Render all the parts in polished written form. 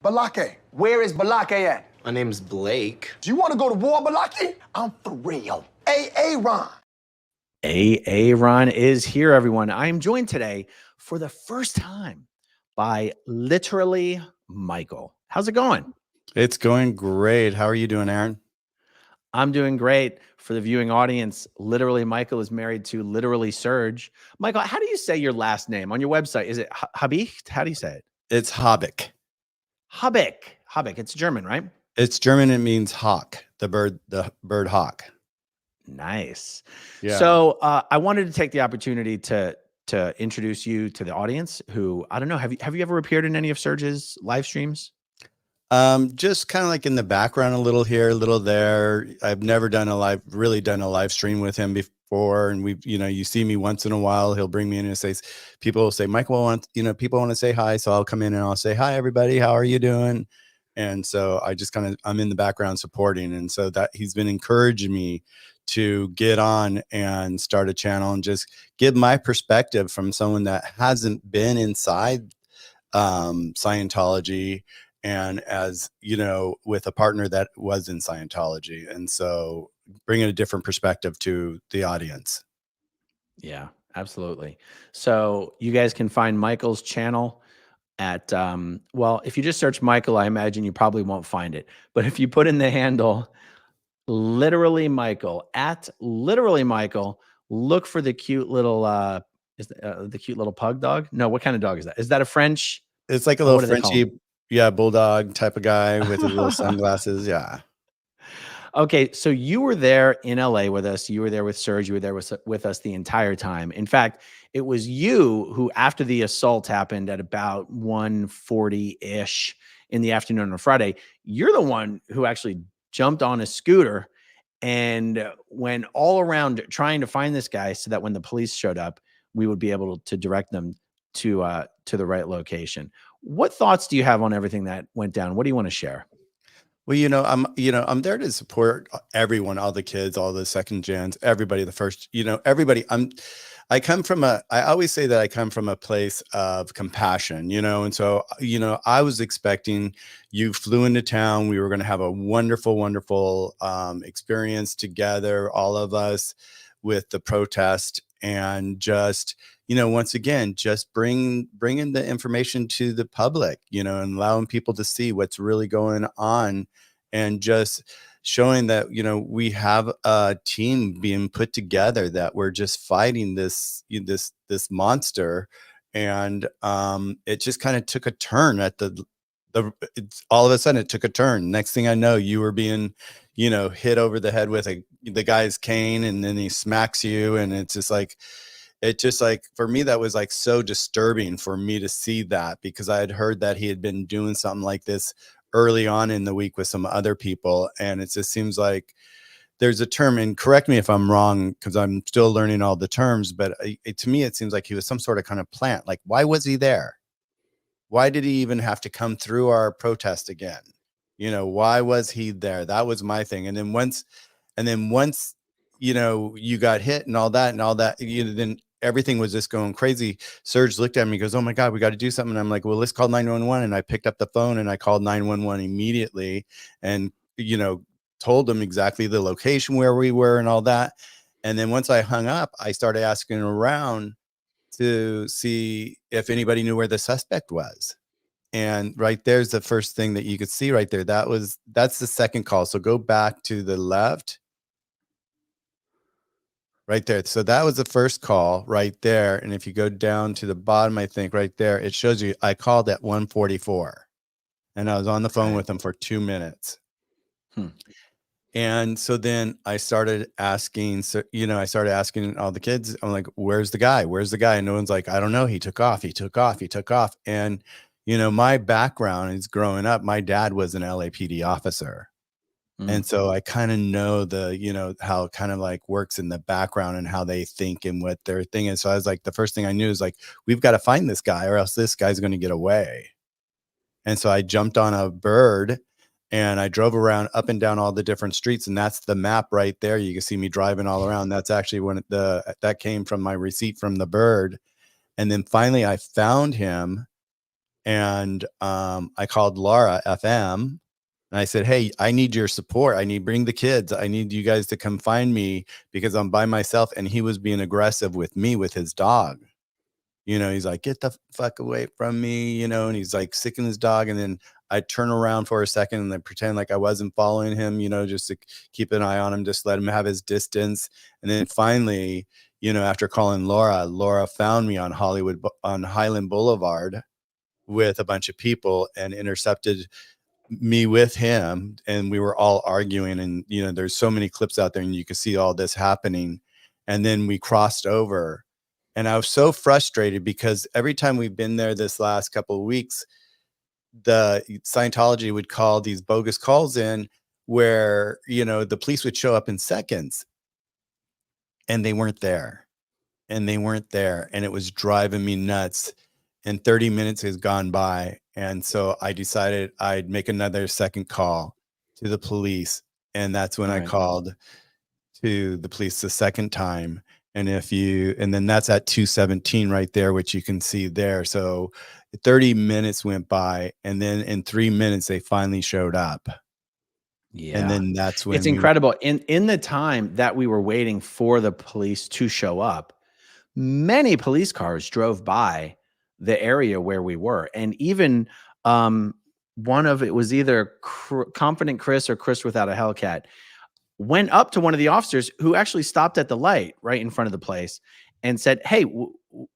Balake. Where is Balake at? My name's Blake. Do you want to go to war, Balake? I'm for real. Ron. Ron is here, everyone. I am joined today for the first time by literally Michael. How's it going? It's going great. How are you doing, Aaron? I'm doing great. For the viewing audience, literally Michael is married to literally Serge. Michael, how do you say your last name on your website? Is it Habicht? How do you say it? It's Habeck. Habeck. It's German, right? It's German. It means hawk, the bird hawk. Nice. Yeah. So I wanted to take the opportunity to introduce you to the audience who, I don't know, have you ever appeared in any of Serge's live streams? Just kind of like in the background, a little here, a little there. I've never really done a live stream with him before. And you see me once in a while, he'll bring me in and people will say, Michael, people want to say hi. So I'll come in and I'll say, hi, everybody. How are you doing? And so I'm in the background supporting. And so that he's been encouraging me to get on and start a channel and just give my perspective from someone that hasn't been inside Scientology, and as you know, with a partner that was in Scientology, and so bringing a different perspective to the audience. Yeah, absolutely. So you guys can find Michael's channel at well, if you just search Michael, I imagine you probably won't find it, but if you put in the handle literally Michael, at literally Michael, look for the cute little the cute little pug dog. No, what kind of dog is that? Is that a French? It's like a little Frenchie, bulldog type of guy with his little sunglasses. Yeah. Okay, so you were there in LA with us. You were there with Serge. You were there with us the entire time. In fact, it was you who, after the assault happened at about 1:40-ish in the afternoon on Friday, you're the one who actually jumped on a scooter and went all around trying to find this guy so that when the police showed up, we would be able to direct them to the right location. What thoughts do you have on everything that went down? What do you want to share? Well, I'm there to support everyone, all the kids, all the second gens, everybody, everybody. I always say that I come from a place of compassion, and so, I was expecting you flew into town. We were going to have a wonderful, wonderful experience together, all of us, with the protest, and just, once again, just bringing the information to the public, and allowing people to see what's really going on, and just showing that, we have a team being put together, that we're just fighting this monster. And it just kind of took a turn at all of a sudden it took a turn. Next thing I know, you were being, hit over the head with the guy's cane, and then he smacks you. And it's just like, for me, that was like so disturbing for me to see that, because I had heard that he had been doing something like this early on in the week with some other people. And it just seems like there's a term, and correct me if I'm wrong, because I'm still learning all the terms, but to me, it seems like he was some sort of kind of plant. Like, why was he there? Why did he even have to come through our protest again? Why was he there? That was my thing. And then once, you got hit and all that, then everything was just going crazy. Serge looked at me and goes, oh my God, we got to do something. And I'm like, well, let's call 911. And I picked up the phone and I called 911 immediately, and, told them exactly the location where we were and all that. And then once I hung up, I started asking around to see if anybody knew where the suspect was. And right there's the first thing that you could see right there. That's the second call. So go back to the left. Right there. So that was the first call right there. And if you go down to the bottom, I think right there, it shows you I called at 1:44, and I was on the phone with him for 2 minutes. And so then I started asking, all the kids, I'm like, where's the guy? Where's the guy? And no one's like, I don't know. He took off. And, my background is growing up. My dad was an LAPD officer. And so I kind of know how it kind of like works in the background and how they think and what their thing is. So I was like, the first thing I knew is like, we've got to find this guy or else this guy's going to get away. And so I jumped on a bird and I drove around up and down all the different streets. And that's the map right there. You can see me driving all around. That's actually that came from my receipt from the bird. And then finally I found him And I called Laura FM and I said, hey, I need your support. Bring the kids. I need you guys to come find me because I'm by myself. And he was being aggressive with me with his dog. He's like, get the fuck away from me, and he's like sicking his dog. And then I'd turn around for a second and then pretend like I wasn't following him, just to keep an eye on him, just let him have his distance. And then finally, after calling Laura found me on Highland Boulevard with a bunch of people and intercepted me with him, and we were all arguing. And there's so many clips out there and you can see all this happening. And then we crossed over, and I was so frustrated because every time we've been there this last couple of weeks, the Scientology would call these bogus calls in where the police would show up in seconds and they weren't there, and it was driving me nuts. And 30 minutes has gone by. And so I decided I'd make another second call to the police. And that's when I called to the police the second time. And then that's at 217 right there, which you can see there. So 30 minutes went by, and then in 3 minutes, they finally showed up. Yeah. And then that's when it's incredible. In the time that we were waiting for the police to show up, many police cars drove by the area where we were. And even one of it was either Confident Chris or Chris Without a Hellcat went up to one of the officers who actually stopped at the light right in front of the place and said, hey,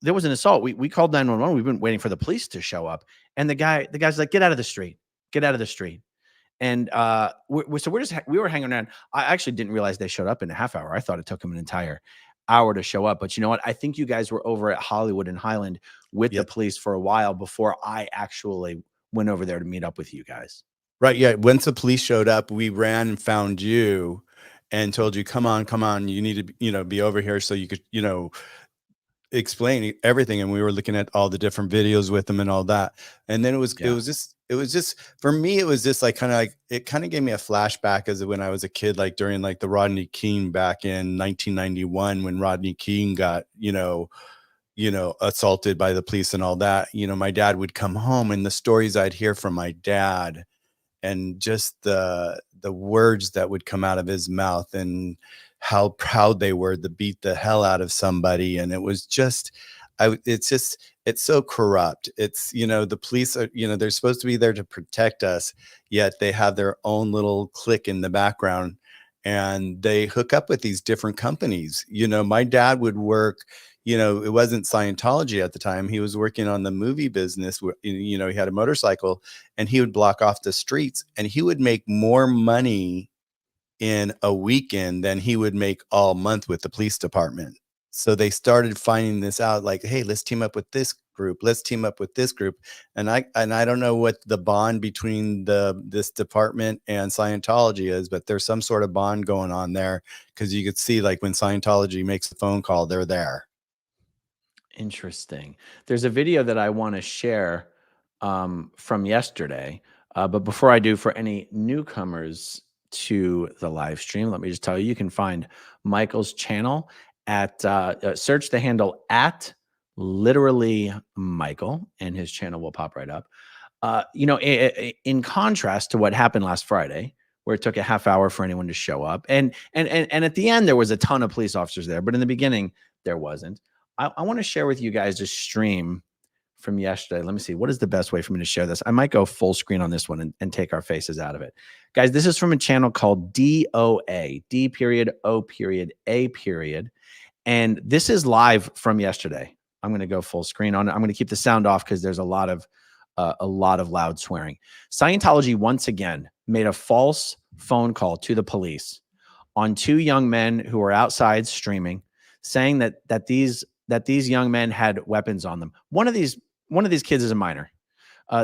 there was an assault. We called 911. We've been waiting for the police to show up. And the guy's like, get out of the street. Get out of the street. And we were hanging around. I actually didn't realize they showed up in a half hour. I thought it took them an entire hour to show up. But you know what? I think you guys were over at Hollywood and Highland with the police for a while before I actually went over there to meet up with you guys. Right. Yeah. Once the police showed up, we ran and found you and told you, come on, you need to, be over here so you could, explain everything. And we were looking at all the different videos with them and all that. And then it was just for me, it was just like it kind of gave me a flashback as when I was a kid, like during like the Rodney King back in 1991, when Rodney King got, assaulted by the police and all that. My dad would come home, and the stories I'd hear from my dad and just the words that would come out of his mouth and how proud they were to beat the hell out of somebody. And it was just, it's so corrupt. It's, the police are, they're supposed to be there to protect us, yet they have their own little clique in the background, and they hook up with these different companies. My dad would work, it wasn't Scientology at the time. He was working on the movie business. He had a motorcycle, and he would block off the streets, and he would make more money in a weekend than he would make all month with the police department. So they started finding this out, like, hey, let's team up with this group. Let's team up with this group. And I don't know what the bond between this department and Scientology is, but there's some sort of bond going on there, because you could see, like, when Scientology makes a phone call, they're there. Interesting. There's a video that I want to share from yesterday. But before I do, for any newcomers to the live stream, let me just tell you, you can find Michael's channel at search the handle at literally Michael, and his channel will pop right up. In contrast to what happened last Friday, where it took a half hour for anyone to show up, and at the end there was a ton of police officers there, but in the beginning there wasn't. I want to share with you guys a stream from yesterday. Let me see. What is the best way for me to share this? I might go full screen on this one and take our faces out of it. Guys, this is from a channel called DOA, D.O.A. And this is live from yesterday. I'm going to go full screen on it. I'm going to keep the sound off because there's a lot of loud swearing. Scientology once again made a false phone call to the police on two young men who were outside streaming, saying that these young men had weapons on them. One of these kids is a minor.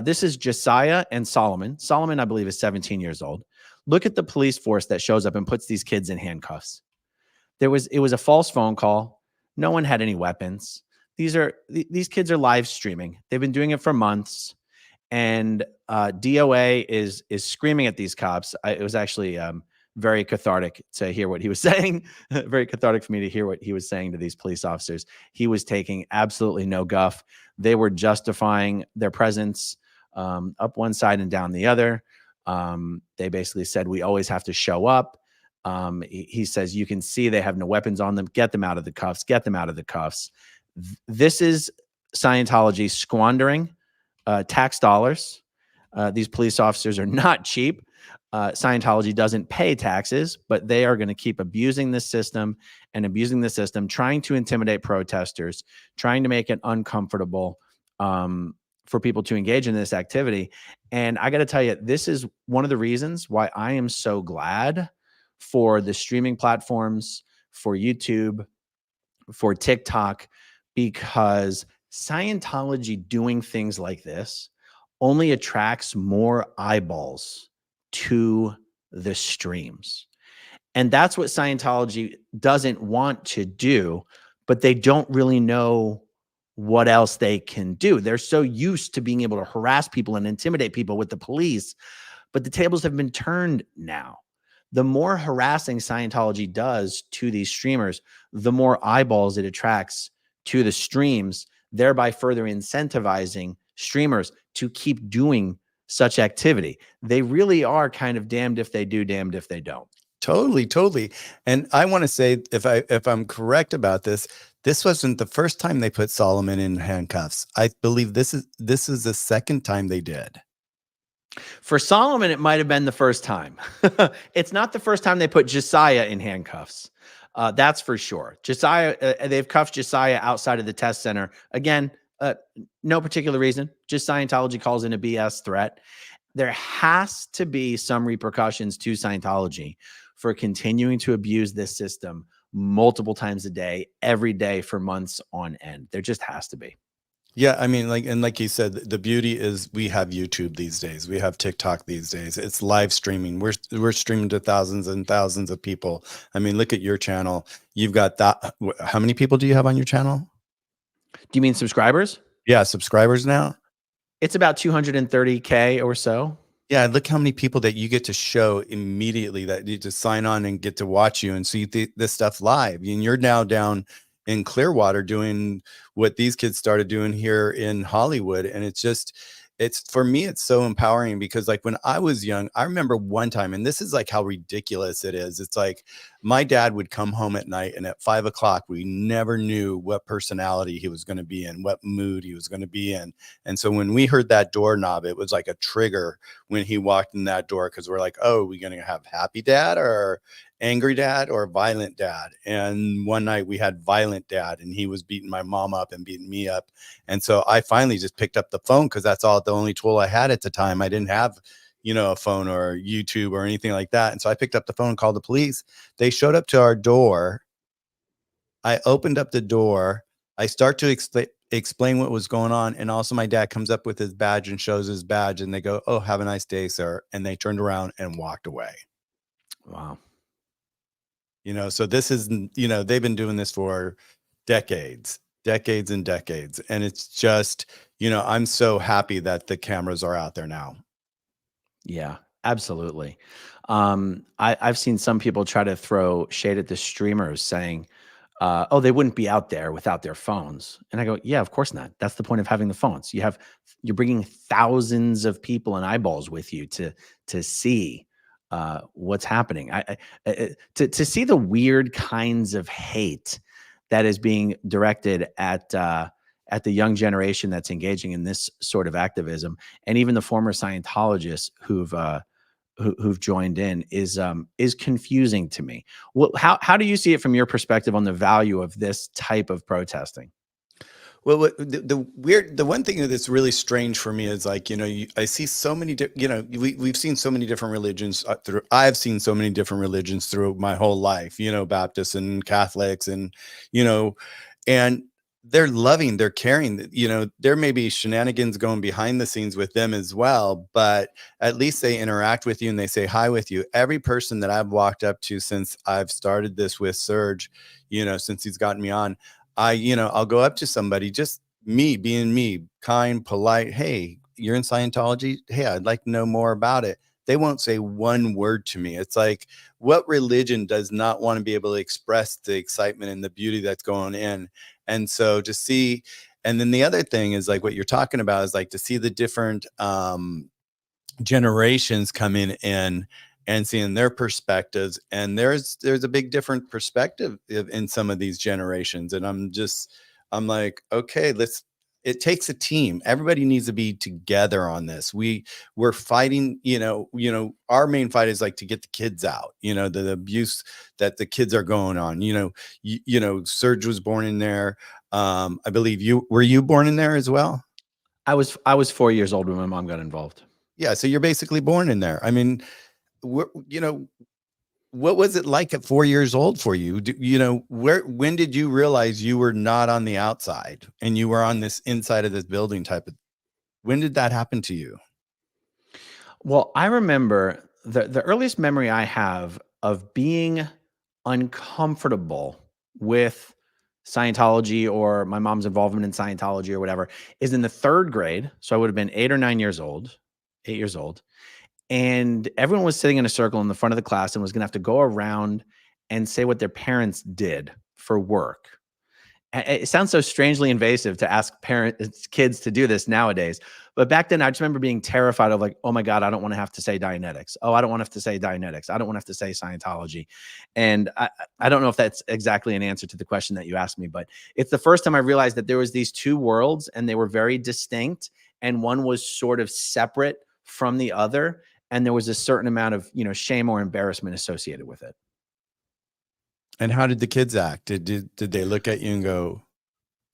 This is Josiah and Solomon. Solomon, I believe, is 17 years old. Look at the police force that shows up and puts these kids in handcuffs. It was a false phone call. No one had any weapons. These kids are live streaming. They've been doing it for months, and DOA is screaming at these cops. It was actually very cathartic to hear what he was saying. Very cathartic for me to hear what he was saying to these police officers. He was taking absolutely no guff. They were justifying their presence up one side and down the other. They basically said, we always have to show up. He says, you can see they have no weapons on them. Get them out of the cuffs. Get them out of the cuffs. This is Scientology squandering tax dollars. These police officers are not cheap. Scientology doesn't pay taxes, but they are going to keep abusing this system and abusing the system, trying to intimidate protesters, trying to make it uncomfortable for people to engage in this activity. And I got to tell you, this is one of the reasons why I am so glad for the streaming platforms, for YouTube, for TikTok, because Scientology doing things like this only attracts more eyeballs to the streams. And that's what Scientology doesn't want to do, but they don't really know what else they can do. They're so used to being able to harass people and intimidate people with the police, but the tables have been turned now. The more harassing Scientology does to these streamers, the more eyeballs it attracts to the streams, thereby further incentivizing streamers to keep doing such activity. They really are kind of damned if they do, damned if they don't. Totally, totally. And I want to say, if I'm correct about this, this wasn't the first time they put Solomon in handcuffs. I believe this is the second time they did. For Solomon, it might have been the first time. It's not the first time they put Josiah in handcuffs. That's for sure. Josiah, they've cuffed Josiah outside of the test center. Again, no particular reason. Just Scientology calls in a BS threat. There has to be some repercussions to Scientology for continuing to abuse this system multiple times a day, every day for months on end. There just has to be. Yeah, I mean, like you said, the beauty is we have YouTube these days. We have TikTok these days. It's live streaming. We're streaming to thousands and thousands of people. I mean, look at your channel. You've got that. How many people do you have on your channel? Do you mean subscribers? Yeah, subscribers now. It's about 230K or so. Yeah, look how many people that you get to show immediately that you just sign on and get to watch you and see this stuff live. And you're now down in Clearwater doing what these kids started doing here in Hollywood. And it's for me, it's so empowering because like when I was young, I remember one time, and this is like how ridiculous it is. It's like my dad would come home at night and at 5 o'clock, we never knew what personality he was going to be in, what mood he was going to be in. And so when we heard that doorknob, it was like a trigger when he walked in that door. Cause we're like, oh, are we going to have happy dad or angry dad or violent dad? And one night we had violent dad and he was beating my mom up and beating me up. And so I finally just picked up the phone because that's the only tool I had at the time. I didn't have, a phone or YouTube or anything like that. And so I picked up the phone and called the police. They showed up to our door. I opened up the door. I start to explain what was going on. And also my dad comes up with his badge and shows his badge and they go, oh, have a nice day, sir. And they turned around and walked away. Wow. So this is, they've been doing this for decades and decades. And it's just, I'm so happy that the cameras are out there now. Yeah, absolutely. I've seen some people try to throw shade at the streamers saying, oh, they wouldn't be out there without their phones. And I go, yeah, of course not. That's the point of having the phones. You're bringing thousands of people and eyeballs with you to see what's happening. To see the weird kinds of hate that is being directed at the young generation that's engaging in this sort of activism, and even the former Scientologists who've joined in is confusing to me. Well, how do you see it from your perspective on the value of this type of protesting? Well, the one thing that's really strange for me is like, I see so many, we've seen so many different religions I've seen so many different religions through my whole life, Baptists and Catholics and, and they're loving, they're caring, there may be shenanigans going behind the scenes with them as well, but at least they interact with you and they say hi with you. Every person that I've walked up to since I've started this with Serge, since he's gotten me on, I'll go up to somebody, just me being me, kind, polite. Hey, you're in Scientology. Hey, I'd like to know more about it. they won't say one word to me. It's like, what religion does not want to be able to express the excitement and the beauty that's going in? And so to see, and then the other thing is like what you're talking about is like to see the different generations coming in and seeing their perspectives. And there's a big different perspective in some of these generations. And I'm like, okay, it takes a team. Everybody needs to be together on this. We're fighting, our main fight is like to get the kids out, the abuse that the kids are going on, Serge was born in there. I believe were you born in there as well? I was 4 years old when my mom got involved. Yeah. So you're basically born in there. I mean, what was it like at 4 years old for you? When did you realize you were not on the outside and you were on this inside of this building when did that happen to you? Well, I remember the earliest memory I have of being uncomfortable with Scientology or my mom's involvement in Scientology or whatever is in the 3rd grade. So I would have been 8 or 9 years old, 8 years old. And everyone was sitting in a circle in the front of the class and was going to have to go around and say what their parents did for work. It sounds so strangely invasive to ask kids to do this nowadays. But back then, I just remember being terrified of like, oh my God, I don't want to have to say Dianetics. Oh, I don't want to have to say Dianetics. I don't want to have to say Scientology. And I don't know if that's exactly an answer to the question that you asked me, but it's the first time I realized that there was these two worlds and they were very distinct. And one was sort of separate from the other. And there was a certain amount of, shame or embarrassment associated with it. And how did the kids act? Did they look at you and go?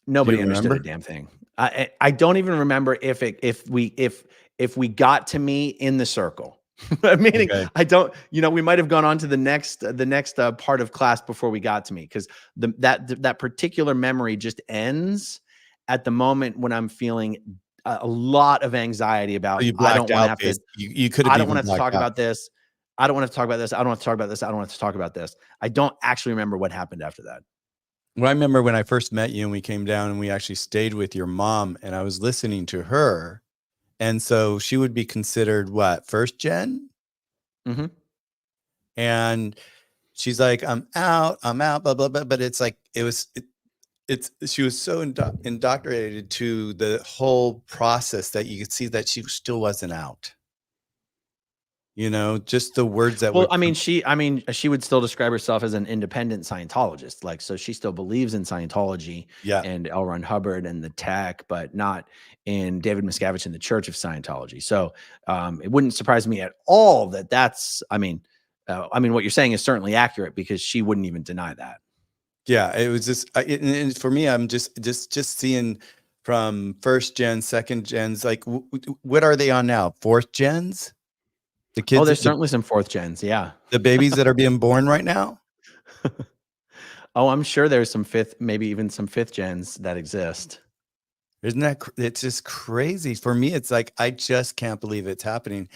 Nobody understood a damn thing. I don't even remember if we got to me in the circle. Meaning, okay. I don't. We might have gone on to the next part of class before we got to me because that particular memory just ends at the moment when I'm feeling a lot of anxiety about. So I don't want to have to. You could have. I don't want to talk about this. I don't want to talk about this. I don't want to talk about this. I don't want to talk about this. I don't actually remember what happened after that. Well, I remember when I first met you and we came down and we actually stayed with your mom and I was listening to her. And so she would be considered what? First gen? Mm-hmm. And she's like, I'm out, blah, blah, blah. But it's like, she was so indoctrinated to the whole process that you could see that she still wasn't out. Just the words that. Well, she would still describe herself as an independent Scientologist. Like, so she still believes in Scientology and L. Ron Hubbard and the tech, but not in David Miscavige and the Church of Scientology. So it wouldn't surprise me at all that's, what you're saying is certainly accurate because she wouldn't even deny that. Yeah, it was just, and for me, I'm just seeing from first gen, second gens, like what are they on now? Fourth gens? The kids. Oh, there's certainly some 4th gens. Yeah. The babies that are being born right now. Oh, I'm sure there's some 5th, maybe even some 5th gens that exist. Isn't that, it's just crazy for me. It's like, I just can't believe it's happening.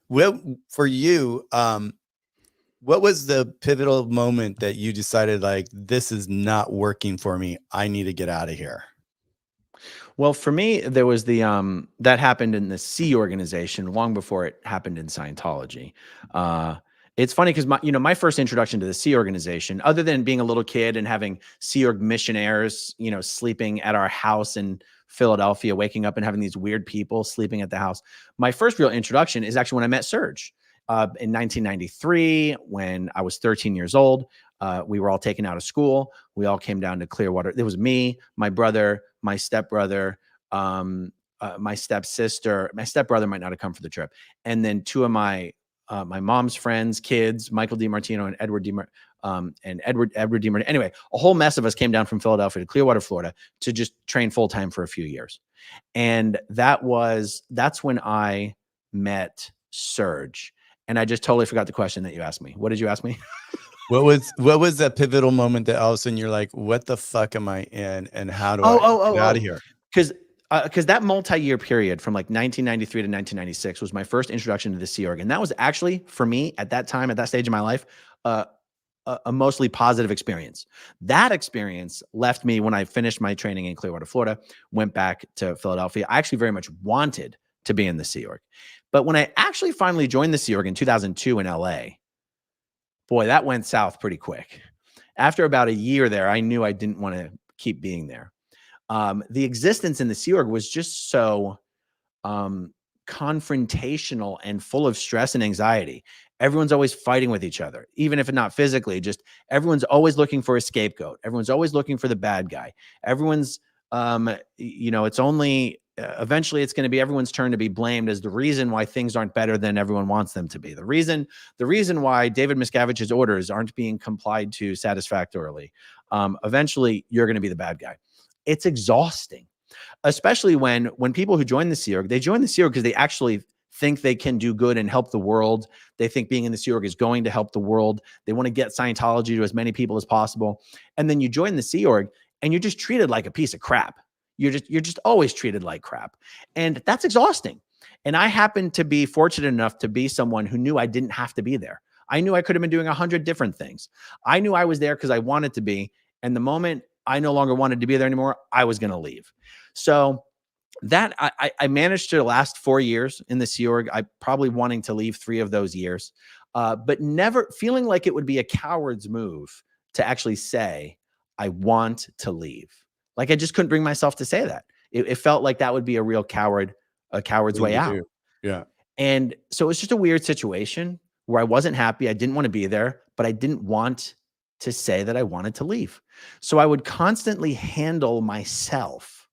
Well, for you, what was the pivotal moment that you decided like, this is not working for me? I need to get out of here. Well, for me, there was that happened in the Sea organization long before it happened in Scientology. It's funny because my first introduction to the Sea organization, other than being a little kid and having Sea Org missionaries, sleeping at our house in Philadelphia, waking up and having these weird people sleeping at the house. My first real introduction is actually when I met Serge in 1993, when I was 13 years old. We were all taken out of school. We all came down to Clearwater. It was me, my brother, my stepbrother, my stepsister. My stepbrother might not have come for the trip. And then 2 of my mom's friends, kids, Michael DiMartino and Edward DiMartino. Anyway, a whole mess of us came down from Philadelphia to Clearwater, Florida to just train full-time for a few years. And that's when I met Serge. And I just totally forgot the question that you asked me. What did you ask me? What was that pivotal moment that all of a sudden you're like, what the fuck am I in? And how do I get out of here? Because that multi-year period from like 1993 to 1996 was my first introduction to the Sea Org. And that was actually, for me at that time, at that stage of my life, a mostly positive experience. That experience left me when I finished my training in Clearwater, Florida, went back to Philadelphia. I actually very much wanted to be in the Sea Org. But when I actually finally joined the Sea Org in 2002 in LA, boy, that went south pretty quick. After about a year there, I knew I didn't want to keep being there. The existence in the Sea Org was just so um, confrontational and full of stress and anxiety. Everyone's always fighting with each other, even if not physically, just everyone's always looking for a scapegoat. Everyone's always looking for the bad guy. Everyone's, it's only eventually it's going to be everyone's turn to be blamed as the reason why things aren't better than everyone wants them to be. The reason why David Miscavige's orders aren't being complied to satisfactorily. Eventually you're going to be the bad guy. It's exhausting. Especially when people who join the Sea Org, they join the Sea Org because they actually think they can do good and help the world. They think being in the Sea Org is going to help the world. They want to get Scientology to as many people as possible. And then you join the Sea Org and you're just treated like a piece of crap. You're just always treated like crap. And that's exhausting. And I happen to be fortunate enough to be someone who knew I didn't have to be there. I knew I could have been doing 100 different things. I knew I was there because I wanted to be. And the moment I no longer wanted to be there anymore, I was going to leave. So that I managed to last 4 years in the Sea Org. I probably wanting to leave 3 of those years, but never feeling like it would be a coward's move to actually say, I want to leave. Like I just couldn't bring myself to say that. It felt like that would be a real coward's way out. Yeah. And so it's just a weird situation where I wasn't happy. I didn't want to be there, but I didn't want to say that I wanted to leave. So I would constantly handle myself.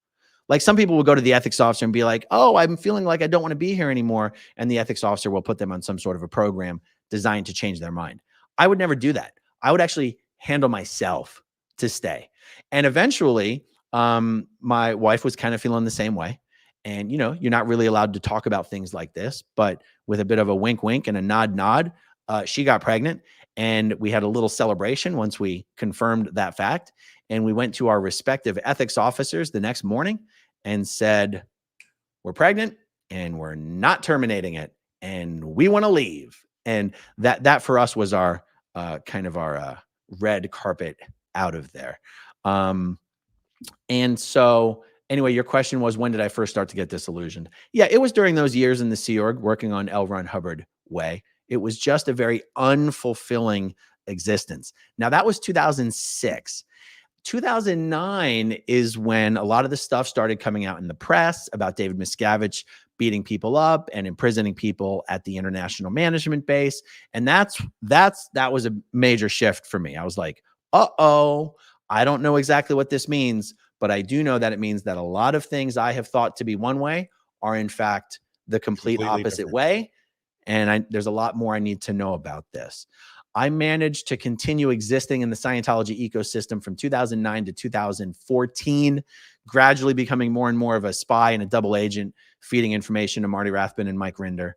Like some people will go to the ethics officer and be like, oh, I'm feeling like I don't want to be here anymore. And the ethics officer will put them on some sort of a program designed to change their mind. I would never do that. I would actually handle myself to stay. And eventually, my wife was kind of feeling the same way. And, you're not really allowed to talk about things like this, but with a bit of a wink, wink and a nod, nod, she got pregnant. And we had a little celebration once we confirmed that fact. And we went to our respective ethics officers the next morning and said, we're pregnant and we're not terminating it. And we want to leave. And that for us was our kind of our red carpet out of there. And so anyway, your question was, when did I first start to get disillusioned? Yeah, it was during those years in the Sea Org working on L. Ron Hubbard way. It was just a very unfulfilling existence. Now that was 2006. 2009 is when a lot of the stuff started coming out in the press about David Miscavige beating people up and imprisoning people at the International Management Base. And that was a major shift for me. I was like, uh-oh, I don't know exactly what this means, but I do know that it means that a lot of things I have thought to be one way are in fact the complete opposite different way. And there's a lot more I need to know about this. I managed to continue existing in the Scientology ecosystem from 2009 to 2014, gradually becoming more and more of a spy and a double agent, feeding information to Marty Rathbun and Mike Rinder.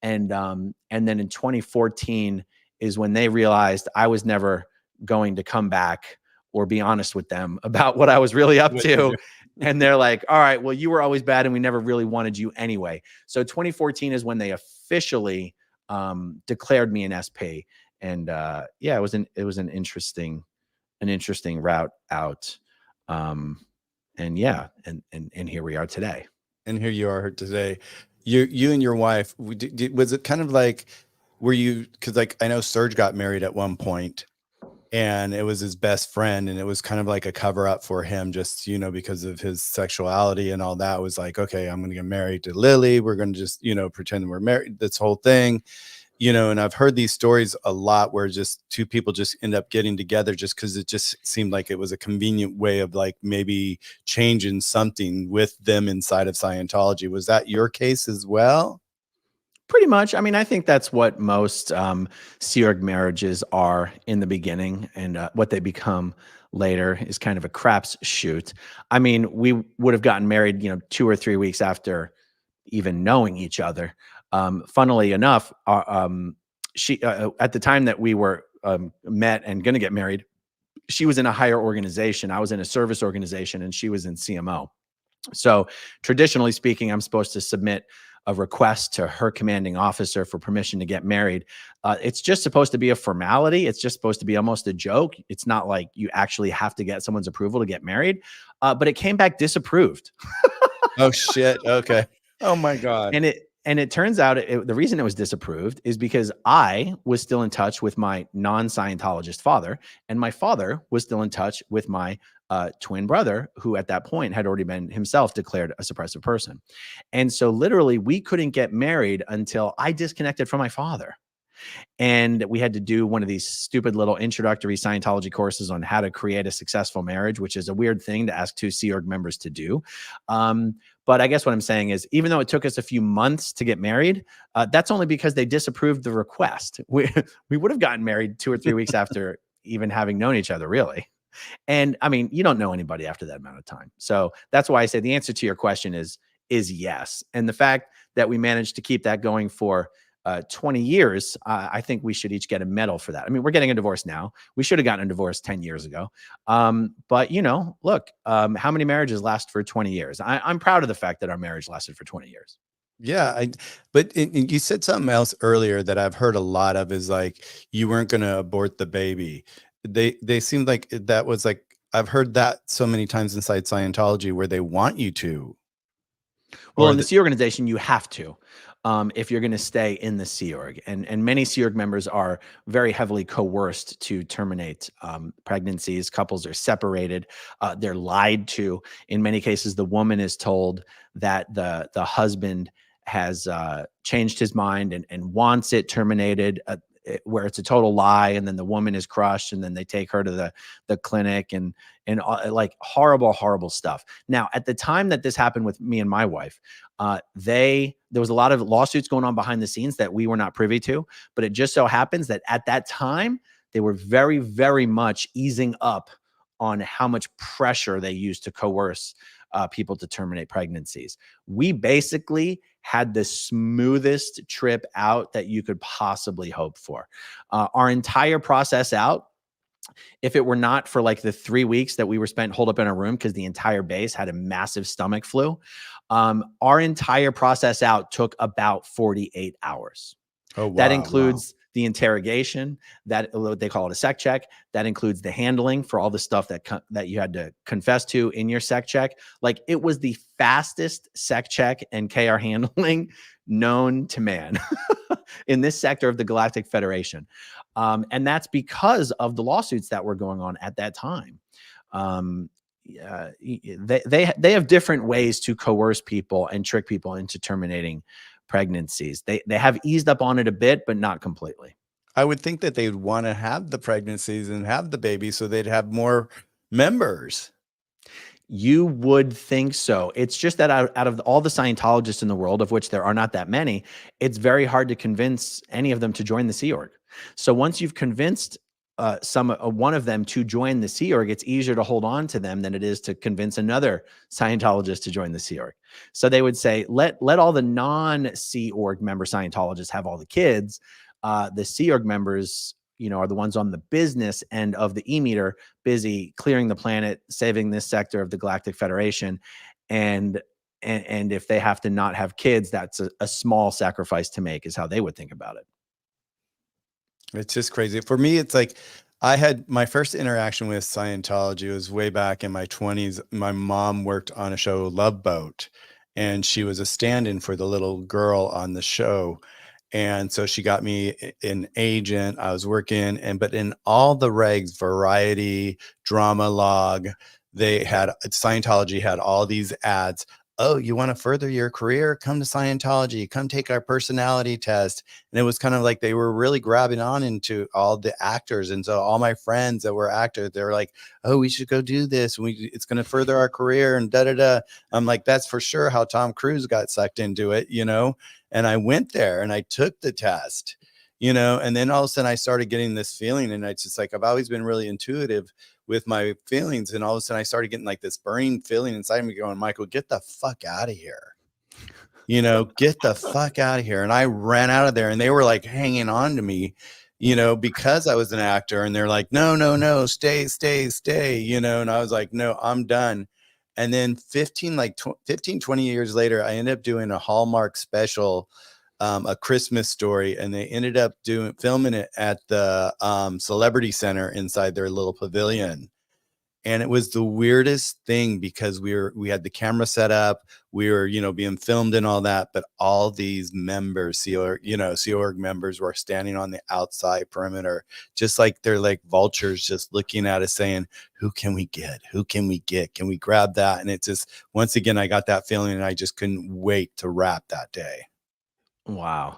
And then in 2014 is when they realized I was never going to come back or be honest with them about what I was really up to. And they're like, all right, well, you were always bad and we never really wanted you anyway. So 2014 is when they officially declared me an SP. And yeah, it was an interesting route out. And yeah, and here we are today. And here you are today. You and your wife, was it kind of like, were you, because like I know Serge got married at one point and it was his best friend and it was kind of like a cover up for him, just, because of his sexuality and all that. It was like, okay, I'm going to get married to Lily. We're going to just, pretend we're married, this whole thing. And I've heard these stories a lot where just two people just end up getting together just because it just seemed like it was a convenient way of like maybe changing something with them inside of Scientology. Was that your case as well? Pretty much. I mean, I think that's what most Sea Org marriages are in the beginning, and what they become later is kind of a craps shoot. I mean, we would have gotten married, 2 or 3 weeks after even knowing each other. Funnily enough, she at the time that we were met and going to get married, she was in a higher organization. I was in a service organization, and she was in CMO. So traditionally speaking, I'm supposed to submit a request to her commanding officer for permission to get married. It's just supposed to be a formality. It's just supposed to be almost a joke. It's not like you actually have to get someone's approval to get married. But it came back disapproved. Oh shit. Okay. Oh my God. And And it turns out the reason it was disapproved is because I was still in touch with my non-Scientologist father, and my father was still in touch with my twin brother, who at that point had already been himself declared a suppressive person. And so literally we couldn't get married until I disconnected from my father. And we had to do one of these stupid little introductory Scientology courses on how to create a successful marriage, which is a weird thing to ask two Sea Org members to do. But I guess what I'm saying is, even though it took us a few months to get married, that's only because they disapproved the request. We would have gotten married 2 or 3 weeks after even having known each other, really. And I mean, you don't know anybody after that amount of time. So that's why I say the answer to your question is yes. And the fact that we managed to keep that going for 20 years, I think we should each get a medal for that. I mean, we're getting a divorce now. We should have gotten a divorce 10 years ago. But look, how many marriages last for 20 years? I'm proud of the fact that our marriage lasted for 20 years. Yeah, but you said something else earlier that I've heard a lot of is like you weren't going to abort the baby. They seemed like that was like I've heard that so many times inside Scientology where they want you to. Well, in the Sea Organization, you have to, if you're going to stay in the Sea Org, and many Sea Org members are very heavily coerced to terminate pregnancies. Couples are separated, they're lied to. In many cases, the woman is told that the husband has changed his mind and wants it terminated, where it's a total lie, and then the woman is crushed, and then they take her to the clinic, and like horrible stuff. Now, at the time that this happened with me and my wife, there was a lot of lawsuits going on behind the scenes that we were not privy to, but it just so happens that at that time they were very much easing up on how much pressure they used to coerce people to terminate pregnancies. We basically had the smoothest trip out that you could possibly hope for. Our entire process out, if it were not for like the 3 weeks that we were spent holed up in a room because the entire base had a massive stomach flu, our entire process out took about 48 hours. Oh, wow. That includes the interrogation, that they call it a sec check. That includes the handling for all the stuff that you had to confess to in your sec check. Like, it was the fastest sec check and KR handling known to man in this sector of the Galactic Federation. And that's because of the lawsuits that were going on at that time. They have different ways to coerce people and trick people into terminating pregnancies. They have eased up on it a bit, but not completely. I would think that they'd want to have the pregnancies and have the baby so they'd have more members. You would think so. It's just that out of all the Scientologists in the world, of which there are not that many, it's very hard to convince any of them to join the Sea Org. So once you've convinced one of them to join the Sea Org, it's easier to hold on to them than it is to convince another Scientologist to join the Sea Org. So they would say, let all the non-Sea Org member Scientologists have all the kids. The Sea Org members, are the ones on the business end of the E-meter, busy clearing the planet, saving this sector of the Galactic Federation. And if they have to not have kids, that's a small sacrifice to make, is how they would think about it. It's just crazy. For me, it's like I had my first interaction with Scientology was way back in my 20s. My mom worked on a show, Love Boat, and she was a stand-in for the little girl on the show. And so she got me an agent. I was working, but in all the regs, Variety, Drama Log, Scientology had all these ads. Oh, you want to further your career? Come to Scientology. Come take our personality test. And it was kind of like they were really grabbing on into all the actors. And so all my friends that were actors, they were like, oh, we should go do this. It's going to further our career and da-da-da. I'm like, that's for sure how Tom Cruise got sucked into it, And I went there and I took the test, and then all of a sudden I started getting this feeling. And it's just like, I've always been really intuitive with my feelings. And all of a sudden I started getting like this burning feeling inside me going, Michael, get the fuck out of here. Get the fuck out of here. And I ran out of there and they were like hanging on to me, because I was an actor. And they're like, no, stay. And I was like, no, I'm done. And then 20 years later, I ended up doing a Hallmark special, A Christmas Story, and they ended up filming it at the Celebrity Center inside their little pavilion. And it was the weirdest thing because we had the camera set up, we were, being filmed and all that, but all these members, Sea Org members were standing on the outside perimeter, just like they're like vultures, just looking at us saying, who can we get? Who can we get? Can we grab that? And it just, once again, I got that feeling and I just couldn't wait to wrap that day. Wow.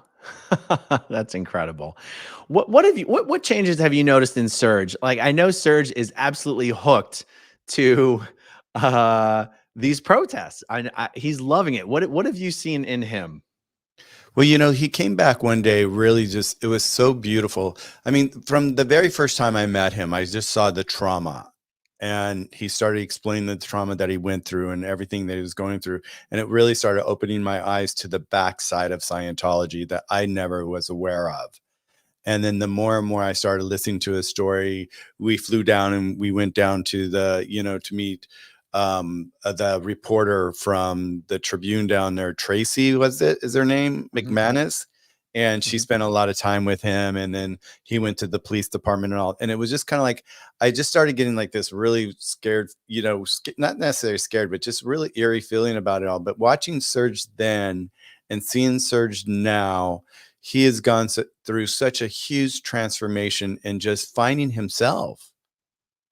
That's incredible. What changes have you noticed in Serge? Like, I know Serge is absolutely hooked to uh these protests. He's loving it. What have you seen in him? Well, he came back one day, really just, it was so beautiful. I mean, from the very first time I met him, I just saw the trauma. And he started explaining the trauma that he went through and everything that he was going through. And it really started opening my eyes to the backside of Scientology that I never was aware of. And then the more and more I started listening to his story, we flew down and we went down to to meet the reporter from the Tribune down there, Tracy, is her name, McManus. And she spent a lot of time with him. And then he went to the police department and all. And it was just kind of like, I just started getting like this really scared, not necessarily scared, but just really eerie feeling about it all. But watching Serge then and seeing Serge now, he has gone through such a huge transformation and just finding himself.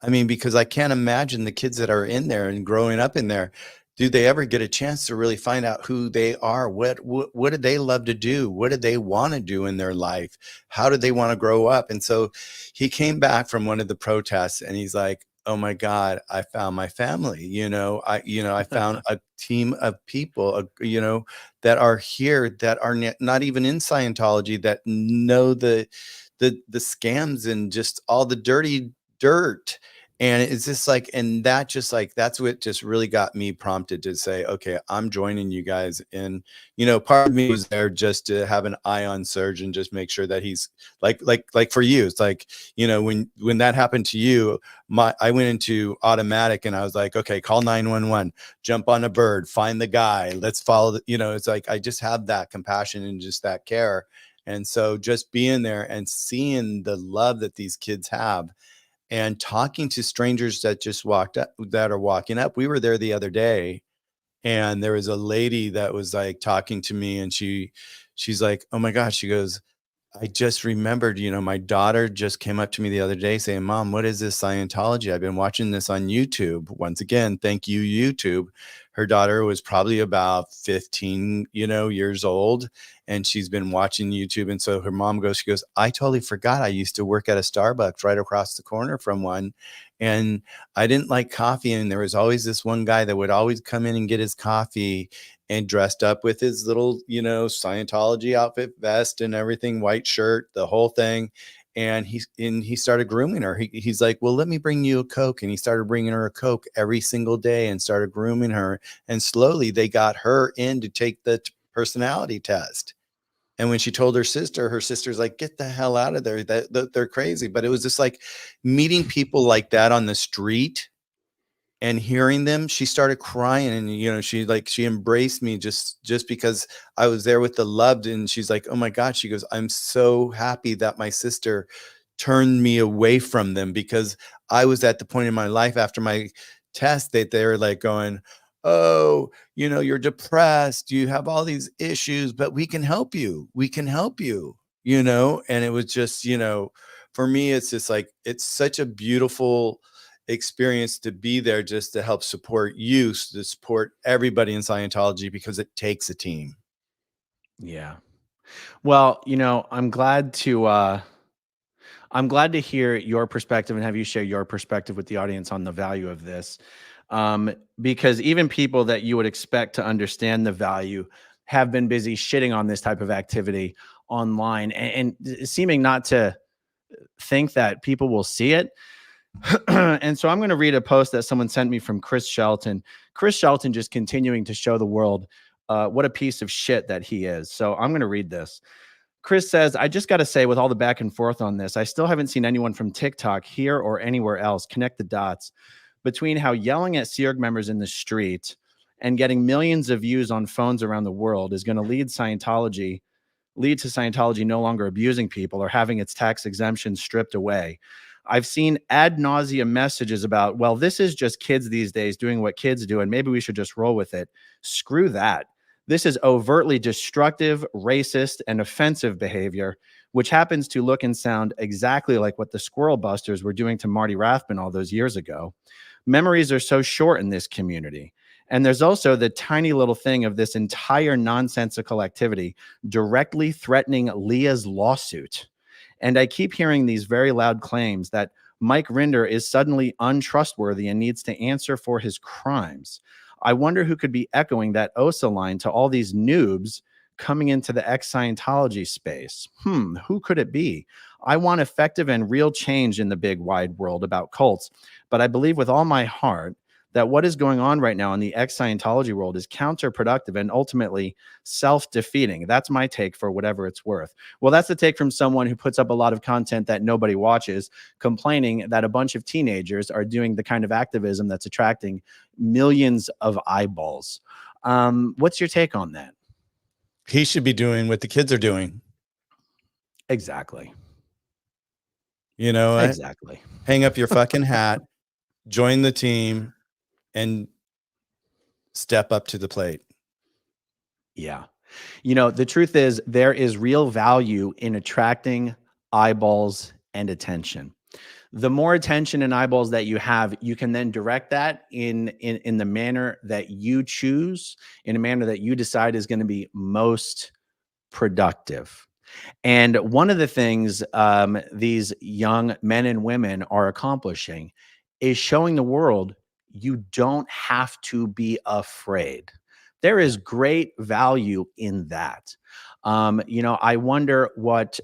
I mean, because I can't imagine the kids that are in there and growing up in there, do they ever get a chance to really find out who they are? What did they love to do? What did they want to do in their life? How did they want to grow up? And so he came back from one of the protests and he's like, oh my God, I found my family. I found a team of people, that are here, that are not even in Scientology, that know the scams and just all the dirty dirt. And it's just like, and that just like, that's what just really got me prompted to say, okay, I'm joining you guys. And, part of me was there just to have an eye on Serge and just make sure that he's like for you, it's like, when that happened to you, I went into automatic and I was like, okay, call 911, jump on a bird, find the guy, let's follow it's like, I just have that compassion and just that care. And so just being there and seeing the love that these kids have, and talking to strangers that just that are walking up. We were there the other day and there was a lady that was like talking to me and she's like, oh my gosh, she goes, I just remembered, my daughter just came up to me the other day saying, Mom, what is this Scientology? I've been watching this on YouTube. Once again, thank you, YouTube. Her daughter was probably about 15, years old, and she's been watching YouTube. And so her mom she goes, I totally forgot. I used to work at a Starbucks right across the corner from one. And I didn't like coffee. And there was always this one guy that would always come in and get his coffee and dressed up with his little, Scientology outfit, vest and everything, white shirt, the whole thing. And he started grooming her. He's like, well, let me bring you a Coke. And he started bringing her a Coke every single day and started grooming her. And slowly they got her in to take the personality test. And when she told her sister's like, get the hell out of there. They're crazy. But it was just like meeting people like that on the street and hearing them, she started crying. And, she embraced me just because I was there with the loved. And she's like, oh my God, she goes, I'm so happy that my sister turned me away from them, because I was at the point in my life after my test that they were like going, oh, you're depressed, you have all these issues, but we can help you. We can help you, and it was just, for me, it's just like, it's such a beautiful experience to be there just to help support you, to support everybody in Scientology, because it takes a team. Yeah. Well, I'm glad to hear your perspective and have you share your perspective with the audience on the value of this. Because even people that you would expect to understand the value have been busy shitting on this type of activity online and seeming not to think that people will see it. And so I'm going to read a post that someone sent me from Chris Shelton. Chris Shelton just continuing to show the world what a piece of shit that he is. So I'm going to read this. Chris says, I just got to say, with all the back and forth on this, I still haven't seen anyone from TikTok here or anywhere else connect the dots between how yelling at Sea Org members in the street and getting millions of views on phones around the world is going to lead to Scientology no longer abusing people or having its tax exemption stripped away. I've seen ad nauseum messages about, well, this is just kids these days doing what kids do, and maybe we should just roll with it. Screw that. This is overtly destructive, racist, and offensive behavior, which happens to look and sound exactly like what the Squirrel Busters were doing to Marty Rathbun all those years ago. Memories are so short in this community. And there's also the tiny little thing of this entire nonsensical activity directly threatening Leah's lawsuit. And I keep hearing these very loud claims that Mike Rinder is suddenly untrustworthy and needs to answer for his crimes. I wonder who could be echoing that OSA line to all these noobs coming into the ex-Scientology space. Who could it be? I want effective and real change in the big wide world about cults, but I believe with all my heart that what is going on right now in the ex-Scientology world is counterproductive and ultimately self-defeating. That's my take for whatever it's worth. Well, that's the take from someone who puts up a lot of content that nobody watches, complaining that a bunch of teenagers are doing the kind of activism that's attracting millions of eyeballs. What's your take on that? He should be doing what the kids are doing. Exactly. You know what? Exactly. Hang up your fucking hat, join the team, and step up to the plate. Yeah. You know, the truth is there is real value in attracting eyeballs and attention. The more attention and eyeballs that you have, you can then direct that in the manner that you choose, in a manner that you decide is going to be most productive. And one of the things these young men and women are accomplishing is showing the world you don't have to be afraid. There is great value in that. You know, I wonder what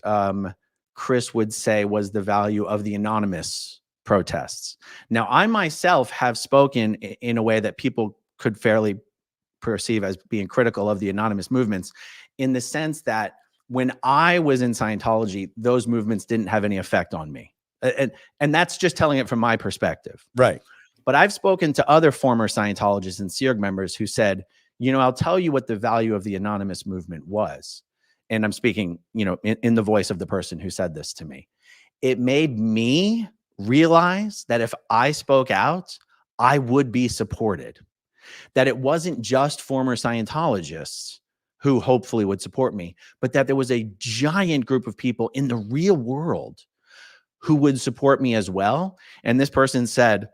Chris would say was the value of the anonymous protests. Now, I myself have spoken in a way that people could fairly perceive as being critical of the anonymous movements, in the sense that when I was in Scientology, those movements didn't have any effect on me. And that's just telling it from my perspective. Right. But I've spoken to other former Scientologists and SEERG members who said, you know, I'll tell you what the value of the anonymous movement was. And I'm speaking, you know, in the voice of the person who said this to me. It made me realize that if I spoke out, I would be supported. That it wasn't just former Scientologists who hopefully would support me, but that there was a giant group of people in the real world who would support me as well. And this person said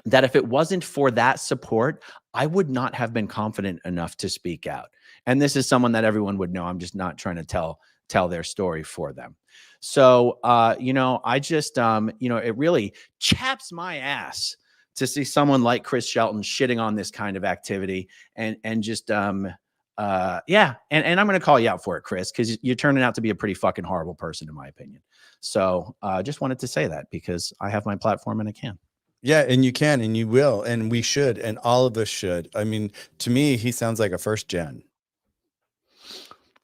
that if it wasn't for that support, I would not have been confident enough to speak out. And this is someone that everyone would know. I'm just not trying to tell their story for them. So, you know, I just, you know, it really chaps my ass to see someone like Chris Shelton shitting on this kind of activity and just, yeah. And I'm going to call you out for it, Chris, because you're turning out to be a pretty fucking horrible person, in my opinion. So just wanted to say that because I have my platform and I can. Yeah, and you can, and you will, and we should, and all of us should. I mean, to me, he sounds like a first gen.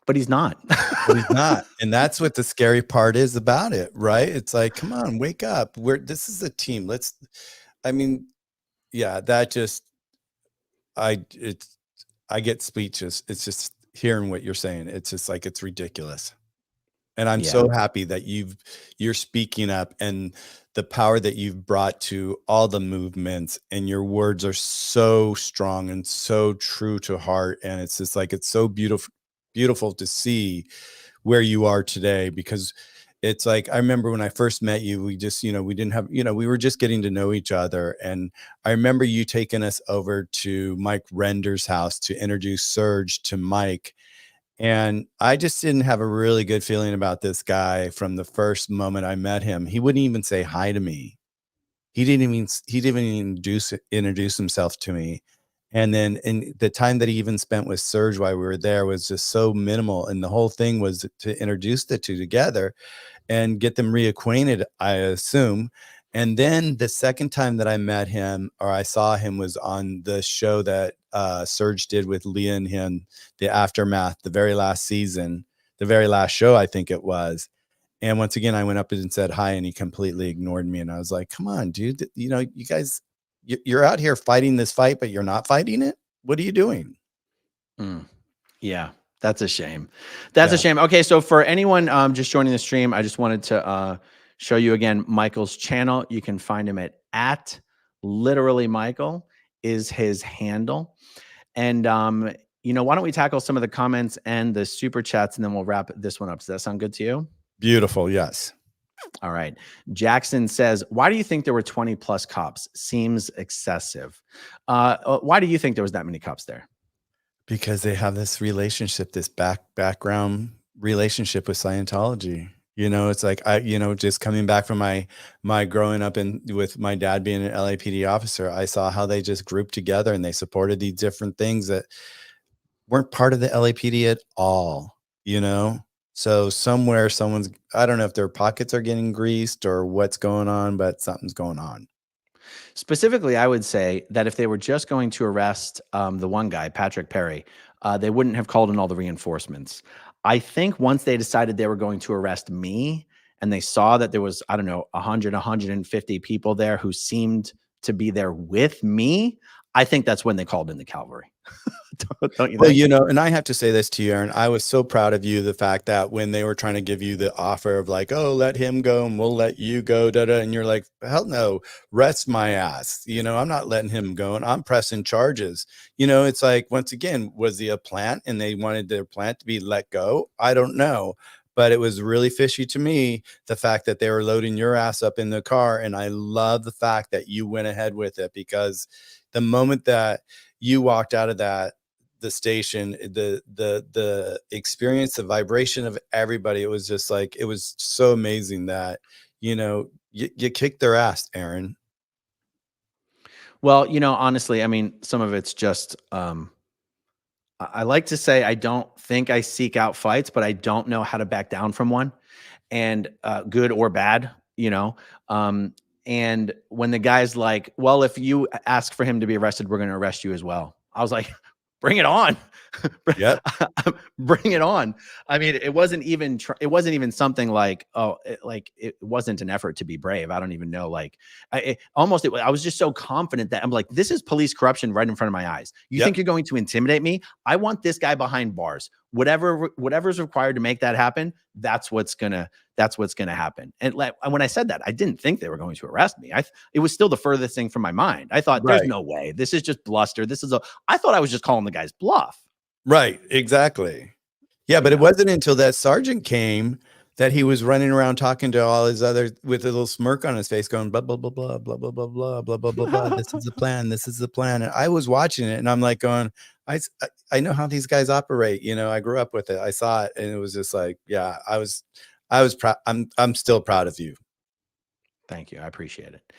But he's not. But he's not. And that's what the scary part is about it, right? It's like, come on, wake up. This is a team. I mean, yeah, that just, I get speechless. It's just hearing what you're saying. It's just like, it's ridiculous. And I'm so happy that you're speaking up, and the power that you've brought to all the movements, and your words are so strong and so true to heart. And it's just like, it's so beautiful to see where you are today, because it's like, I remember when I first met you, we just, you know, we didn't have, you know, we were just getting to know each other. And I remember you taking us over to Mike Render's house to introduce Serge to Mike. And I just didn't have a really good feeling about this guy from the first moment I met him. He wouldn't even say hi to me. He didn't even introduce himself to me. And then in the time that he even spent with Serge while we were there was just so minimal. And the whole thing was to introduce the two together and get them reacquainted, I assume. And then the second time that I met him, or I saw him, was on the show that Serge did with Leah and him, the Aftermath, the very last season, the very last show, I think it was. And once again, I went up and said hi, and he completely ignored me. And I was like, come on, dude, you know, you guys, you're out here fighting this fight, but you're not fighting it. What are you doing? Yeah. That's a shame. That's a shame. Okay, so for anyone just joining the stream, I just wanted to show you again Michael's channel. You can find him at literally Michael is his handle. And why don't we tackle some of the comments and the super chats, and then we'll wrap this one up. Does that sound good to you? Beautiful. Yes. All right. Jackson says, why do you think there were 20 plus cops? Seems excessive. Why do you think there was that many cops there? Because they have this relationship, this background relationship with Scientology. It's like, just coming back from my growing up with my dad being an LAPD officer, I saw how they just grouped together and they supported these different things that weren't part of the LAPD at all, So somewhere I don't know if their pockets are getting greased or what's going on, but something's going on. Specifically, I would say that if they were just going to arrest the one guy, Patrick Perry, they wouldn't have called in all the reinforcements. I think once they decided they were going to arrest me and they saw that there was, I don't know, 100, 150 people there who seemed to be there with me, I think that's when they called in the cavalry. Don't you think? Well, and I have to say this to you, Aaron, I was so proud of you, the fact that when they were trying to give you the offer of like, oh, let him go and we'll let you go, and you're like, hell no, rest my ass. I'm not letting him go and I'm pressing charges. It's like, once again, was he a plant and they wanted their plant to be let go? I don't know. But it was really fishy to me, the fact that they were loading your ass up in the car. And I love the fact that you went ahead with it, because the moment that you walked out of the station, the experience, the vibration of everybody, it was just like, it was so amazing that, you kicked their ass, Aaron. Well, honestly, I mean, some of it's just, I like to say, I don't think I seek out fights, but I don't know how to back down from one, and good or bad, and when the guy's like, well, if you ask for him to be arrested, we're going to arrest you as well. I was like, bring it on. Yep. Bring it on. I mean, it wasn't even something like, it wasn't an effort to be brave. I don't even know. Like, I was just so confident that I'm like, this is police corruption right in front of my eyes. You think you're going to intimidate me? I want this guy behind bars. Whatever's required to make that happen, that's what's gonna happen. And when I said that, I didn't think they were going to arrest me. It was still the furthest thing from my mind. I thought, there's no way. This is just bluster. I thought I was just calling the guy's bluff. Right. Exactly. Yeah. But it wasn't until that sergeant came that he was running around talking to all his other, with a little smirk on his face, going blah, blah, blah, blah, blah, blah, blah, blah, blah, blah, blah, blah. This is the plan. This is the plan. And I was watching it and I'm like going, I know how these guys operate. I grew up with it. I saw it and it was just like, yeah, I was proud. I'm still proud of you. Thank you. I appreciate it.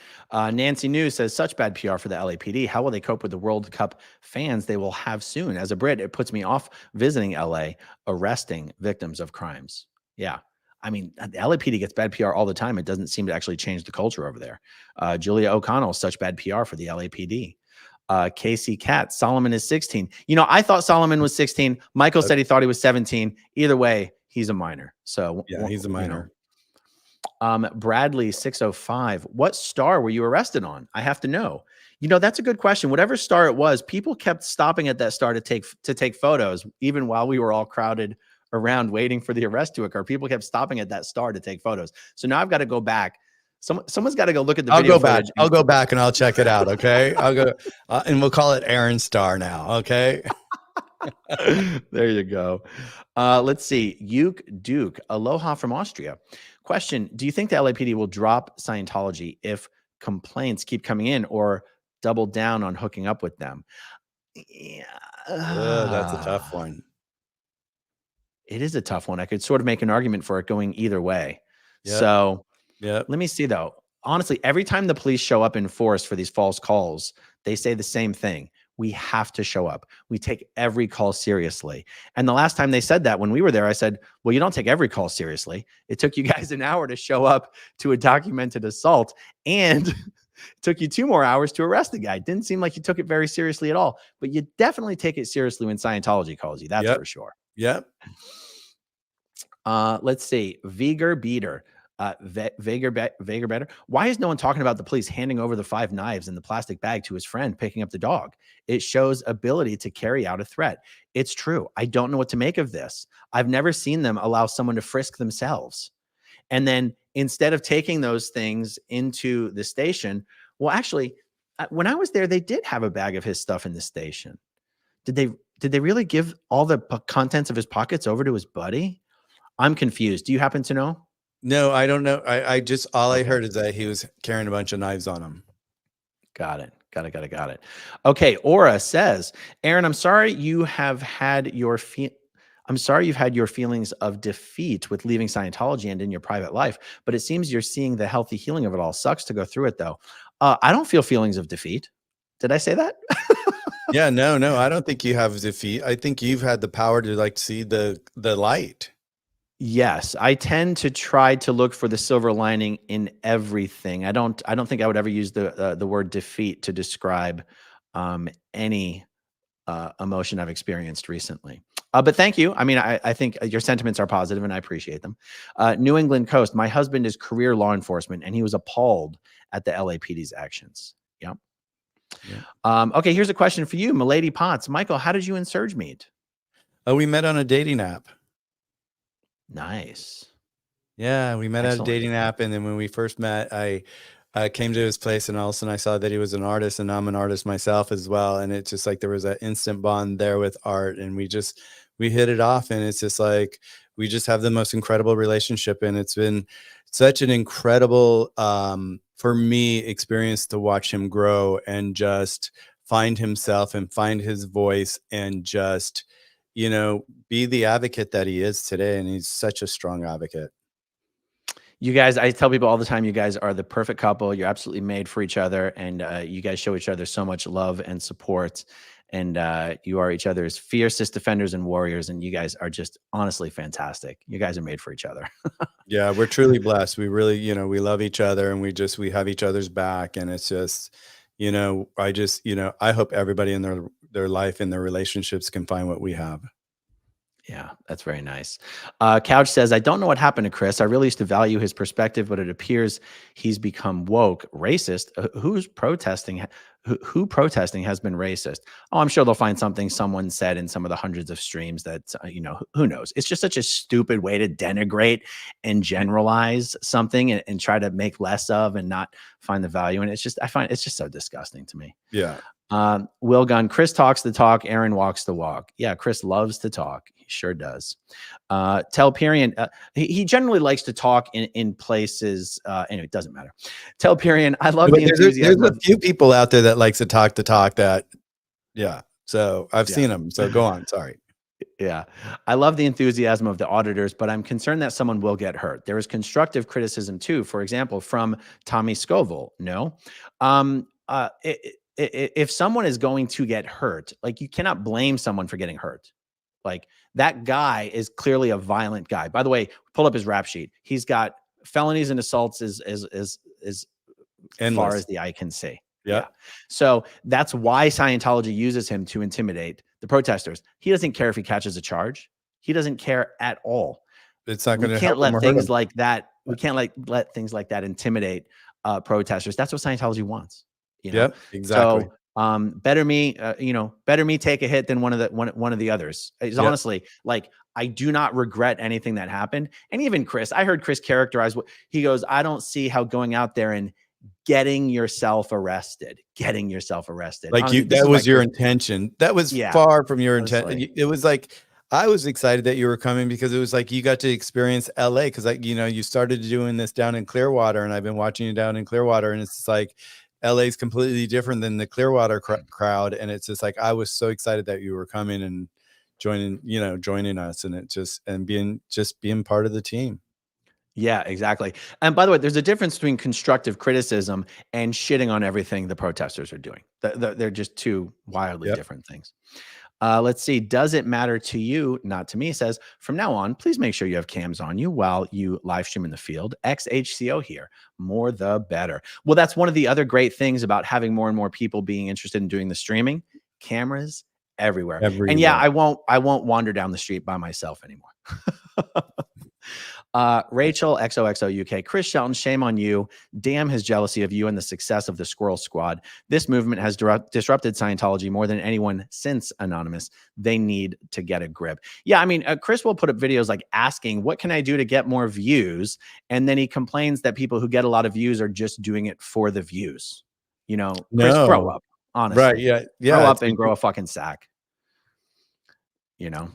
Nancy News says, such bad PR for the LAPD. How will they cope with the World Cup fans they will have soon? As a Brit, it puts me off visiting LA, arresting victims of crimes. Yeah. I mean, the LAPD gets bad PR all the time. It doesn't seem to actually change the culture over there. Julia O'Connell, such bad PR for the LAPD. Casey Katz, Solomon is 16. I thought Solomon was 16. Michael said he thought he was 17. Either way, he's a minor. So yeah, he's a minor. Bradley 605, what star were you arrested on? I have to know. That's a good question. Whatever star it was, people kept stopping at that star to take photos, even while we were all crowded around waiting for the arrest to occur. People kept stopping at that star to take photos. So now I've got to go back. Someone's got to go look at the video. I'll go back and I'll check it out. Okay. I'll go and we'll call it Aaron Star now. Okay. There you go. Let's see. Uke Duke, aloha from Austria. Question, do you think the LAPD will drop Scientology if complaints keep coming in, or double down on hooking up with them? Yeah. That's a tough one. It is a tough one. I could sort of make an argument for it going either way. Yep. So let me see, though. Honestly, every time the police show up in force for these false calls, they say the same thing. We have to show up. We take every call seriously. And the last time they said that, when we were there, I said, well, you don't take every call seriously. It took you guys an hour to show up to a documented assault, and it took you 2 more hours to arrest the guy. It didn't seem like you took it very seriously at all, but you definitely take it seriously when Scientology calls you. That's for sure. Yep. Let's see. Viger Beater. Vager better. Why is no one talking about the police handing over the 5 knives in the plastic bag to his friend picking up the dog? It shows ability to carry out a threat. It's true. I don't know what to make of this. I've never seen them allow someone to frisk themselves. And then instead of taking those things into the station, well, actually, when I was there, they did have a bag of his stuff in the station. Did they really give all the contents of his pockets over to his buddy? I'm confused. Do you happen to know? No, I don't know. I just, all I Okay. heard is that he was carrying a bunch of knives on him. Got it. Got it. Okay. Aura says, Aaron, I'm sorry you have had your I'm sorry you've had your feelings of defeat with leaving Scientology and in your private life, but it seems you're seeing the healthy healing of it all. Sucks to go through it though. I don't feel feelings of defeat. Did I say that? Yeah, no, I don't think you have defeat. I think you've had the power to like see the light. Yes, I tend to try to look for the silver lining in everything. I don't think I would ever use the word defeat to describe any emotion I've experienced recently. But thank you. I mean, I think your sentiments are positive and I appreciate them. New England Coast. My husband is career law enforcement and he was appalled at the LAPD's actions. Yep. Okay, here's a question for you, Milady Potts. Michael, how did you and Serge meet? Oh, we met on a dating app. Nice. Yeah, we met at a Excellent. dating app, and then when we first met, I came to his place, and all of a sudden I saw that he was an artist, and I'm an artist myself as well, and it's just like there was an instant bond there with art, and we hit it off, and it's just like we just have the most incredible relationship, and it's been such an incredible for me experience to watch him grow and just find himself and find his voice and just be the advocate that he is today. And he's such a strong advocate. You guys, I tell people all the time, you guys are the perfect couple. You're absolutely made for each other. And you guys show each other so much love and support. And you are each other's fiercest defenders and warriors. And you guys are just honestly fantastic. You guys are made for each other. Yeah, we're truly blessed. We really, we love each other and we have each other's back. And it's just, I hope everybody in their life and their relationships can find what we have. Yeah, that's very nice. Couch says, I don't know what happened to Chris. I really used to value his perspective, but it appears he's become woke, racist. Who's protesting? Who protesting has been racist? Oh, I'm sure they'll find something someone said in some of the hundreds of streams that, who knows? It's just such a stupid way to denigrate and generalize something and try to make less of and not find the value. And I find it's just so disgusting to me. Yeah. Will Gunn, Chris talks the talk, Aaron walks the walk. Yeah, Chris loves to talk. He sure does. Telperian, he generally likes to talk in places. Anyway, it doesn't matter. Telperian, I love the enthusiasm. There's a few people out there that likes to talk that. Yeah. So I've seen them. So go on. Sorry. Yeah. I love the enthusiasm of the auditors, but I'm concerned that someone will get hurt. There is constructive criticism too. For example, from Tommy Scoville. No. If someone is going to get hurt, like you cannot blame someone for getting hurt. Like that guy is clearly a violent guy. By the way, pull up his rap sheet. He's got felonies and assaults as far as the eye can see. Yeah. So that's why Scientology uses him to intimidate the protesters. He doesn't care if he catches a charge. He doesn't care at all. It's not going to We can't let things like that. We can't let things like that intimidate protesters. That's what Scientology wants. Yep, exactly. So better me take a hit than one of the others. It's honestly like I do not regret anything that happened. And even Chris, I heard Chris characterize what he goes, I don't see how going out there and getting yourself arrested. Like honestly, that was your intention. That was far from your intent. It was like I was excited that you were coming because it was like you got to experience LA because you started doing this down in Clearwater and I've been watching you down in Clearwater and it's just like LA is completely different than the Clearwater crowd. And it's just like, I was so excited that you were coming and joining us and being part of the team. Yeah, exactly. And by the way, there's a difference between constructive criticism and shitting on everything the protesters are doing. They're just two wildly different things. Let's see. Does it matter to you? Not to me. Says, from now on, please make sure you have cams on you while you live stream in the field. XHCO here. More the better. Well, that's one of the other great things about having more and more people being interested in doing the streaming. Cameras everywhere. And yeah, I won't wander down the street by myself anymore. Rachel XOXO UK, Chris Shelton, shame on you. Damn his jealousy of you and the success of the Squirrel Squad. This movement has disrupted Scientology more than anyone since Anonymous. They need to get a grip. Yeah, I mean, Chris will put up videos like asking, what can I do to get more views? And then he complains that people who get a lot of views are just doing it for the views. You know, Chris, grow No. up, honestly. Right. Yeah. Yeah. Grow up and grow a fucking sack. You know?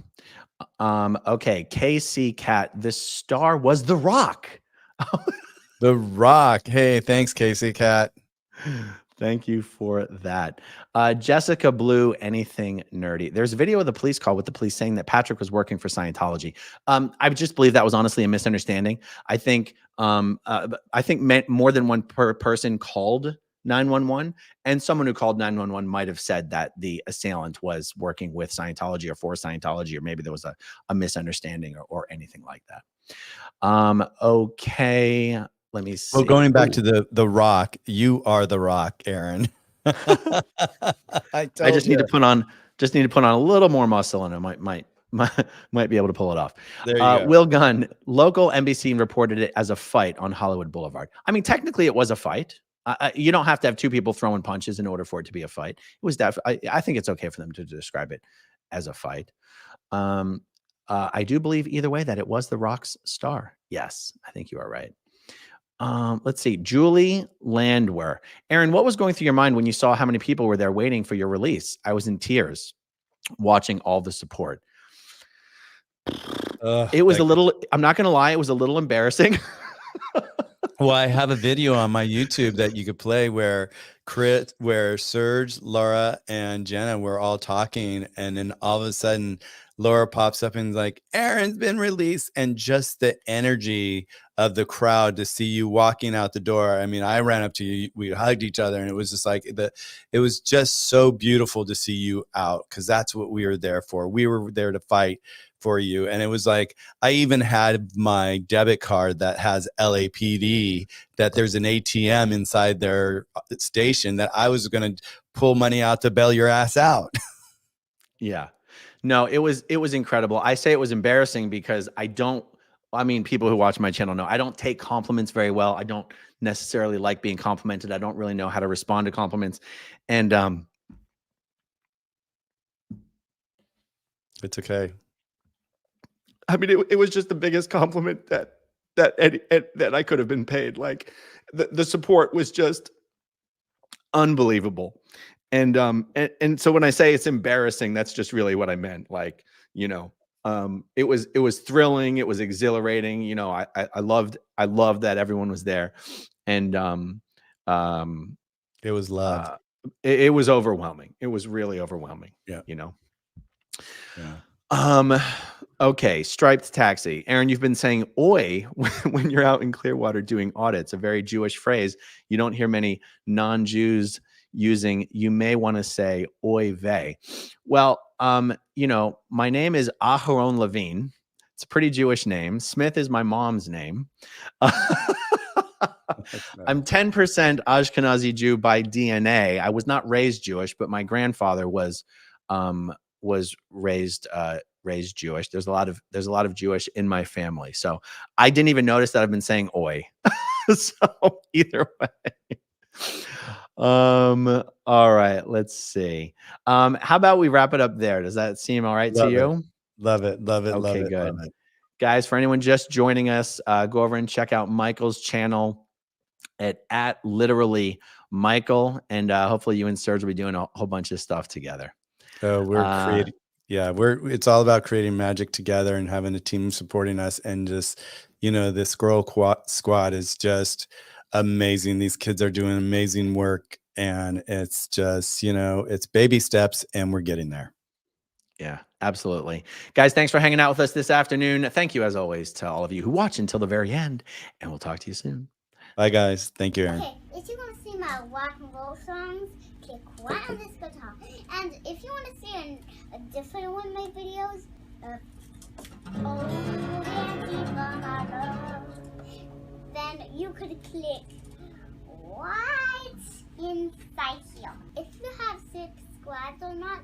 Okay, KC Cat. The star was The Rock. The Rock. Hey, thanks, Casey Cat. Thank you for that. Jessica Blue, anything nerdy. There's a video of the police call with the police saying that Patrick was working for Scientology. I just believe that was honestly a misunderstanding. I think more than one person called 911, and someone who called 911 might have said that the assailant was working with Scientology or for Scientology, or maybe there was a misunderstanding or anything like that. Okay. Let me see. Well, going back to the Rock, you are the Rock, Aaron. I just need to put on a little more muscle, and I might be able to pull it off. There you go. Will Gunn, local NBC reported it as a fight on Hollywood Boulevard. I mean, technically, it was a fight. You don't have to have two people throwing punches in order for it to be a fight. It was definitely. I think it's okay for them to describe it as a fight. I do believe either way that it was the Rock's star. Yes, I think you are right. Let's see. Julie Landwehr. Aaron, what was going through your mind when you saw how many people were there waiting for your release? I was in tears watching all the support. It was I'm not going to lie, it was a little embarrassing. Well, I have a video on my YouTube that you could play where Serge, Laura, and Jenna were all talking, and then all of a sudden Laura pops up and is like, Aaron's been released, and just the energy of the crowd to see you walking out the door. I mean, I ran up to you, we hugged each other, and it was just like it was just so beautiful to see you out, because that's what we were there for. We were there to fight for you. And it was like, I even had my debit card that has LAPD, that there's an ATM inside their station, that I was going to pull money out to bail your ass out. Yeah. No, it was incredible. I say it was embarrassing because people who watch my channel know I don't take compliments very well. I don't necessarily like being complimented. I don't really know how to respond to compliments. And it's okay. I mean, it was just the biggest compliment that I could have been paid. Like the support was just unbelievable. And so when I say it's embarrassing, that's just really what I meant. Like, you know, it was thrilling. It was exhilarating. You know, I loved that everyone was there. And it was love. It was overwhelming. It was really overwhelming. Yeah. You know? Yeah. Okay, striped taxi. Aaron, you've been saying "oi" when you're out in Clearwater doing audits, a very Jewish phrase. You don't hear many non-Jews using. You may want to say "oi vey." Well, you know, my name is Aharon Levine. It's a pretty Jewish name. Smith is my mom's name. I'm 10% Ashkenazi Jew by DNA. I was not raised Jewish, but my grandfather was raised Jewish. There's a lot of Jewish in my family. So I didn't even notice that I've been saying oi. So either way. All right, let's see. How about we wrap it up there? Does that seem all right to you? Love it. Okay, good. Guys, for anyone just joining us, go over and check out Michael's channel at literally Michael, and hopefully you and Serge will be doing a whole bunch of stuff together. We're creating. Yeah, it's all about creating magic together and having a team supporting us. And just, you know, this Squirrel Squad is just amazing. These kids are doing amazing work, and it's just, you know, it's baby steps, and we're getting there. Yeah, absolutely. Guys, thanks for hanging out with us this afternoon. Thank you, as always, to all of you who watch until the very end, and we'll talk to you soon. Bye, guys. Thank you, Aaron. Okay, if you want to see my rock and roll songs, click right on this guitar. And if you want to see a different one of my videos, then you could click right inside here. If you have subscribed or not,